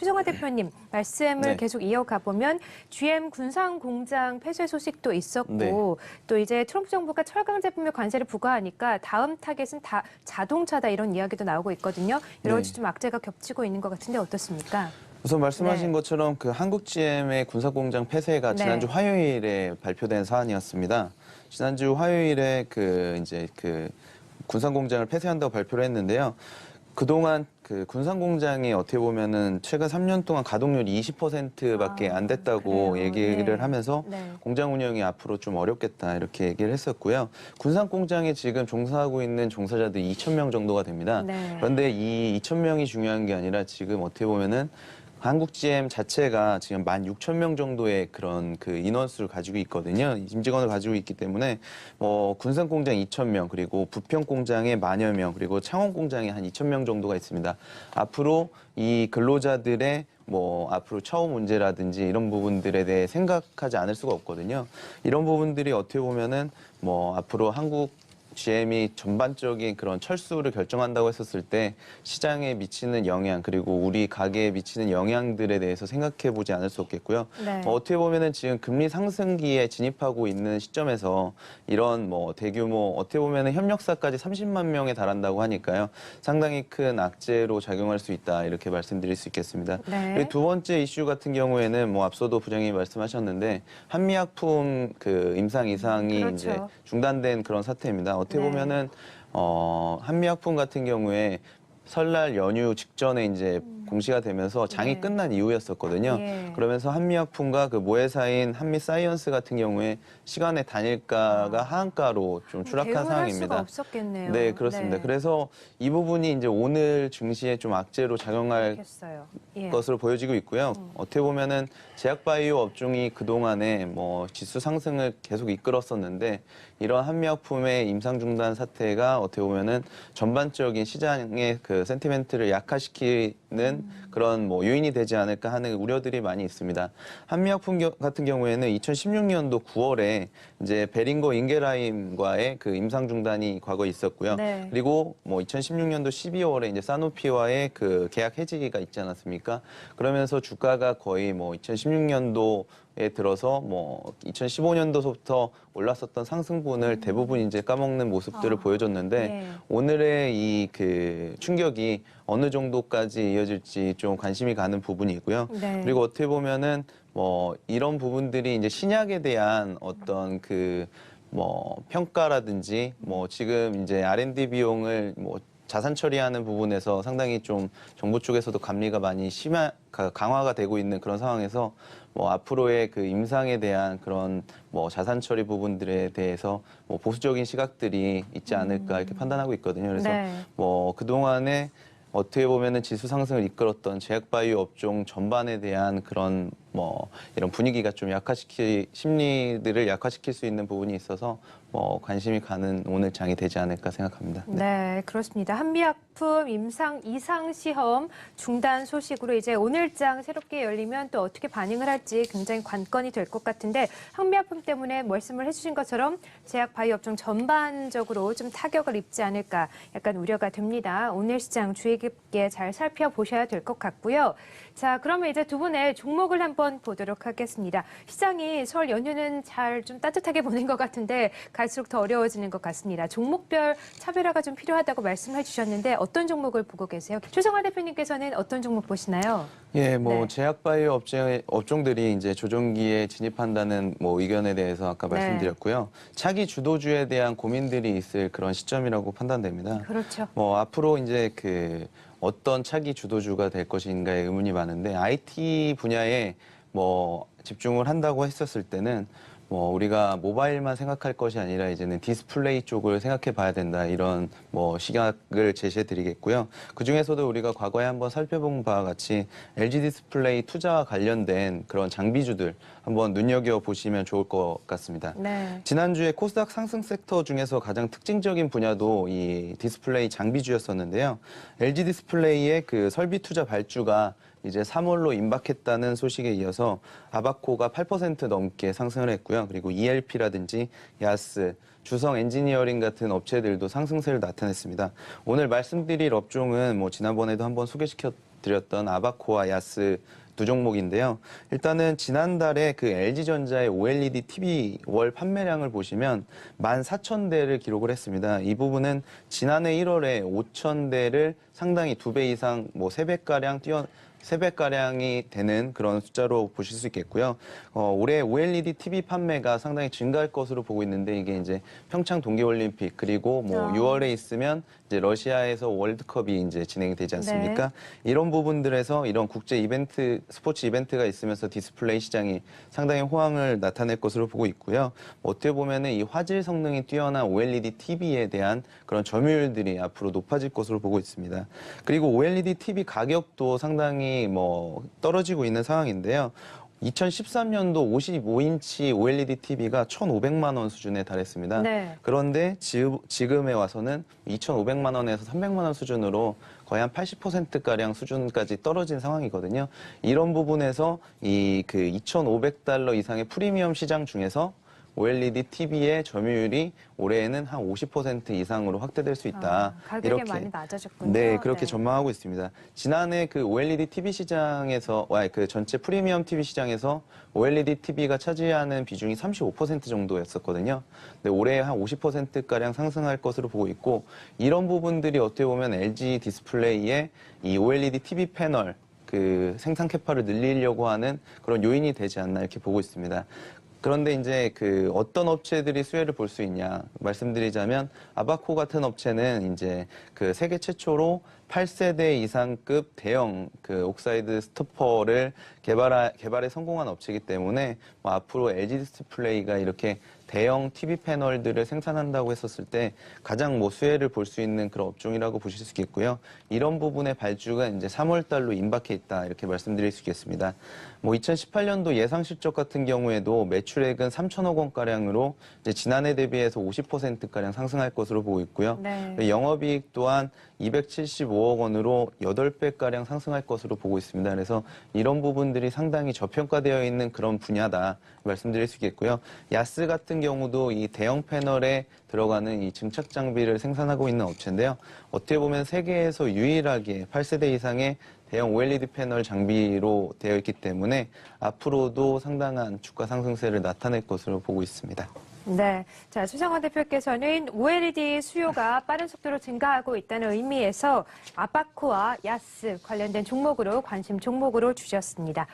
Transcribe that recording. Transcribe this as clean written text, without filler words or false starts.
최정화 대표님 말씀을 네. 계속 이어가 보면 GM 군산 공장 폐쇄 소식도 있었고 네. 또 이제 트럼프 정부가 철강 제품에 관세를 부과하니까 다음 타겟은 다 자동차다 이런 이야기도 나오고 있거든요. 여러 가지 좀 악재가 겹치고 있는 것 같은데 어떻습니까? 우선 말씀하신 것처럼 그 한국 GM의 군산 공장 폐쇄가 지난주 화요일에 발표된 사안이었습니다. 지난주 화요일에 이제 군산 공장을 폐쇄한다고 발표를 했는데요. 그동안 그 군산 공장이 어떻게 보면은 최근 3년 동안 가동률이 20%밖에 안 됐다고 그래요. 얘기를 하면서 네. 공장 운영이 앞으로 좀 어렵겠다 이렇게 얘기를 했었고요. 군산 공장에 지금 종사하고 있는 종사자들이 2,000명 정도가 됩니다. 네. 그런데 이 2,000명이 중요한 게 아니라 지금 어떻게 보면은 한국 GM 자체가 지금 16,000명 정도의 그런 그 인원수를 가지고 있거든요. 임직원을 가지고 있기 때문에 군산 공장 2,000명, 그리고 부평 공장에 10,000여 명, 그리고 창원 공장에 한 2,000명 정도가 있습니다. 앞으로 이 근로자들의 앞으로 처우 문제라든지 이런 부분들에 대해 생각하지 않을 수가 없거든요. 이런 부분들이 어떻게 보면은 앞으로 한국 GM이 전반적인 그런 철수를 결정한다고 했었을 때 시장에 미치는 영향, 그리고 우리 가게에 미치는 영향들에 대해서 생각해 보지 않을 수 없겠고요. 네. 어떻게 보면은 지금 금리 상승기에 진입하고 있는 시점에서 이런 대규모 어떻게 보면은 협력사까지 30만 명에 달한다고 하니까요. 상당히 큰 악재로 작용할 수 있다 이렇게 말씀드릴 수 있겠습니다. 네. 그리고 두 번째 이슈 같은 경우에는 앞서도 부장님이 말씀하셨는데 한미약품 임상 이상이 그렇죠. 이제 중단된 그런 사태입니다. 어떻게 보면은 한미약품 같은 경우에 설날 연휴 직전에 이제 공시가 되면서 장이 끝난 이후였었거든요. 예. 그러면서 한미약품과 그 모회사인 한미사이언스 같은 경우에 시간의 단일가가 하한가로 좀 추락한 대응을 할 상황입니다. 수가 없었겠네요. 네, 그렇습니다. 네. 그래서 이 부분이 이제 오늘 증시에 좀 악재로 작용할 그렇겠어요. 예. 것으로 보여지고 있고요. 어떻게 보면은 제약바이오 업종이 그동안에 지수 상승을 계속 이끌었었는데 이런 한미약품의 임상 중단 사태가 어떻게 보면은 전반적인 시장의 그 센티멘트를 약화시키는 그런 요인이 되지 않을까 하는 우려들이 많이 있습니다. 한미약품 같은 경우에는 2016년도 9월에 이제 베링거 인게라임과의 그 임상 중단이 과거에 있었고요. 네. 그리고 2016년도 12월에 이제 사노피와의 그 계약 해지가 있지 않았습니까? 그러면서 주가가 거의 2016년도에 들어서 2015년도부터 올랐었던 상승분을 대부분 이제 까먹는 모습들을 보여줬는데 예. 오늘의 이 그 충격이 어느 정도까지 이어질지 좀 관심이 가는 부분이고요. 네. 그리고 어떻게 보면은 이런 부분들이 이제 신약에 대한 어떤 평가라든지 지금 이제 R&D 비용을 자산 처리하는 부분에서 상당히 좀 정부 쪽에서도 감리가 많이 강화가 되고 있는 그런 상황에서 앞으로의 그 임상에 대한 그런 자산 처리 부분들에 대해서 보수적인 시각들이 있지 않을까 이렇게 판단하고 있거든요. 그래서 그동안에 어떻게 보면은 지수 상승을 이끌었던 제약바이오 업종 전반에 대한 그런 이런 분위기가 좀 심리들을 약화시킬 수 있는 부분이 있어서 관심이 가는 오늘 장이 되지 않을까 생각합니다. 네, 그렇습니다. 한미약품 임상 이상 시험 중단 소식으로 이제 오늘장 새롭게 열리면 또 어떻게 반응을 할지 굉장히 관건이 될 것 같은데 한미약품 때문에 말씀을 해주신 것처럼 제약 바이오 업종 전반적으로 좀 타격을 입지 않을까 약간 우려가 됩니다. 오늘 시장 주의 깊게 잘 살펴보셔야 될 것 같고요. 자, 그러면 이제 두 분의 종목을 한번 보도록 하겠습니다. 시장이 설 연휴는 잘 좀 따뜻하게 보낸 것 같은데 갈수록 더 어려워지는 것 같습니다. 종목별 차별화가 좀 필요하다고 말씀해 주셨는데 어떤 종목을 보고 계세요? 최정화 대표님께서는 어떤 종목 보시나요? 예, 네. 제약바이오 업종들이 이제 조정기에 진입한다는 의견에 대해서 아까 말씀드렸고요. 차기 주도주에 대한 고민들이 있을 그런 시점이라고 판단됩니다. 그렇죠. 앞으로 이제 어떤 차기 주도주가 될 것인가에 의문이 많은데 IT 분야에 집중을 한다고 했었을 때는 우리가 모바일만 생각할 것이 아니라 이제는 디스플레이 쪽을 생각해 봐야 된다 이런 시각을 제시해 드리겠고요. 그 중에서도 우리가 과거에 한번 살펴본 바와 같이 LG 디스플레이 투자와 관련된 그런 장비주들 한번 눈여겨 보시면 좋을 것 같습니다. 네. 지난주에 코스닥 상승 섹터 중에서 가장 특징적인 분야도 이 디스플레이 장비주였었는데요. LG 디스플레이의 그 설비 투자 발주가 이제 3월로 임박했다는 소식에 이어서 아바코가 8% 넘게 상승을 했고요. 그리고 ELP라든지 야스, 주성 엔지니어링 같은 업체들도 상승세를 나타냈습니다. 오늘 말씀드릴 업종은 지난번에도 한번 소개시켜 말씀드렸던 아바코와 야스 두 종목인데요. 일단은 지난달에 그 LG전자의 OLED TV 월 판매량을 보시면 14,000대를 기록을 했습니다. 이 부분은 지난해 1월에 5,000대를 상당히 2배 이상, 뭐 3배가량이 되는 그런 숫자로 보실 수 있겠고요. 올해 OLED TV 판매가 상당히 증가할 것으로 보고 있는데 이게 이제 평창 동계올림픽 그리고 뭐 6월에 있으면 이제 러시아에서 월드컵이 이제 진행이 되지 않습니까? 네. 이런 부분들에서 이런 국제 이벤트, 스포츠 이벤트가 있으면서 디스플레이 시장이 상당히 호황을 나타낼 것으로 보고 있고요. 어떻게 보면은 이 화질 성능이 뛰어난 OLED TV에 대한 그런 점유율들이 앞으로 높아질 것으로 보고 있습니다. 그리고 OLED TV 가격도 상당히 뭐 떨어지고 있는 상황인데요. 2013년도 55인치 OLED TV가 1,500만 원 수준에 달했습니다. 네. 그런데 지금에 와서는 2,500만 원에서 300만 원 수준으로 거의 한 80%가량 수준까지 떨어진 상황이거든요. 이런 부분에서 이 그 $2,500 이상의 프리미엄 시장 중에서 OLED TV의 점유율이 올해에는 한 50% 이상으로 확대될 수 있다. 가격이 많이 낮아졌군요. 네, 그렇게 전망하고 있습니다. 지난해 그 OLED TV 시장에서, 그 전체 프리미엄 TV 시장에서 OLED TV가 차지하는 비중이 35% 정도였었거든요. 근데 올해 한 50%가량 상승할 것으로 보고 있고, 이런 부분들이 어떻게 보면 LG 디스플레이의 이 OLED TV 패널, 그 생산 캐파를 늘리려고 하는 그런 요인이 되지 않나 이렇게 보고 있습니다. 그런데 이제 그 어떤 업체들이 수혜를 볼 수 있냐 말씀드리자면 아바코 같은 업체는 이제 그 세계 최초로 8세대 이상급 대형 그 옥사이드 스토퍼를 개발에 성공한 업체이기 때문에 뭐 앞으로 LG 디스플레이가 이렇게 대형 TV 패널들을 생산한다고 했었을 때 가장 뭐 수혜를 볼 수 있는 그런 업종이라고 보실 수 있겠고요. 이런 부분의 발주가 이제 3월 달로 임박해 있다 이렇게 말씀드릴 수 있겠습니다. 뭐 2018년도 예상 실적 같은 경우에도 매출액은 3천억 원가량으로 이제 지난해 대비해서 50%가량 상승할 것으로 보고 있고요. 네. 영업이익 또한 275억 원으로 8배가량 상승할 것으로 보고 있습니다. 그래서 이런 부분들이 상당히 저평가되어 있는 그런 분야다 말씀드릴 수 있겠고요. 야스 같은 경우도 이 대형 패널에 들어가는 이 증착 장비를 생산하고 있는 업체인데요. 어떻게 보면 세계에서 유일하게 8세대 이상의 대형 OLED 패널 장비로 되어 있기 때문에 앞으로도 상당한 주가 상승세를 나타낼 것으로 보고 있습니다. 네. 자, 수상원 대표께서는 OLED 수요가 빠른 속도로 증가하고 있다는 의미에서 아바코와 야스 관련된 종목으로 관심 종목으로 주셨습니다.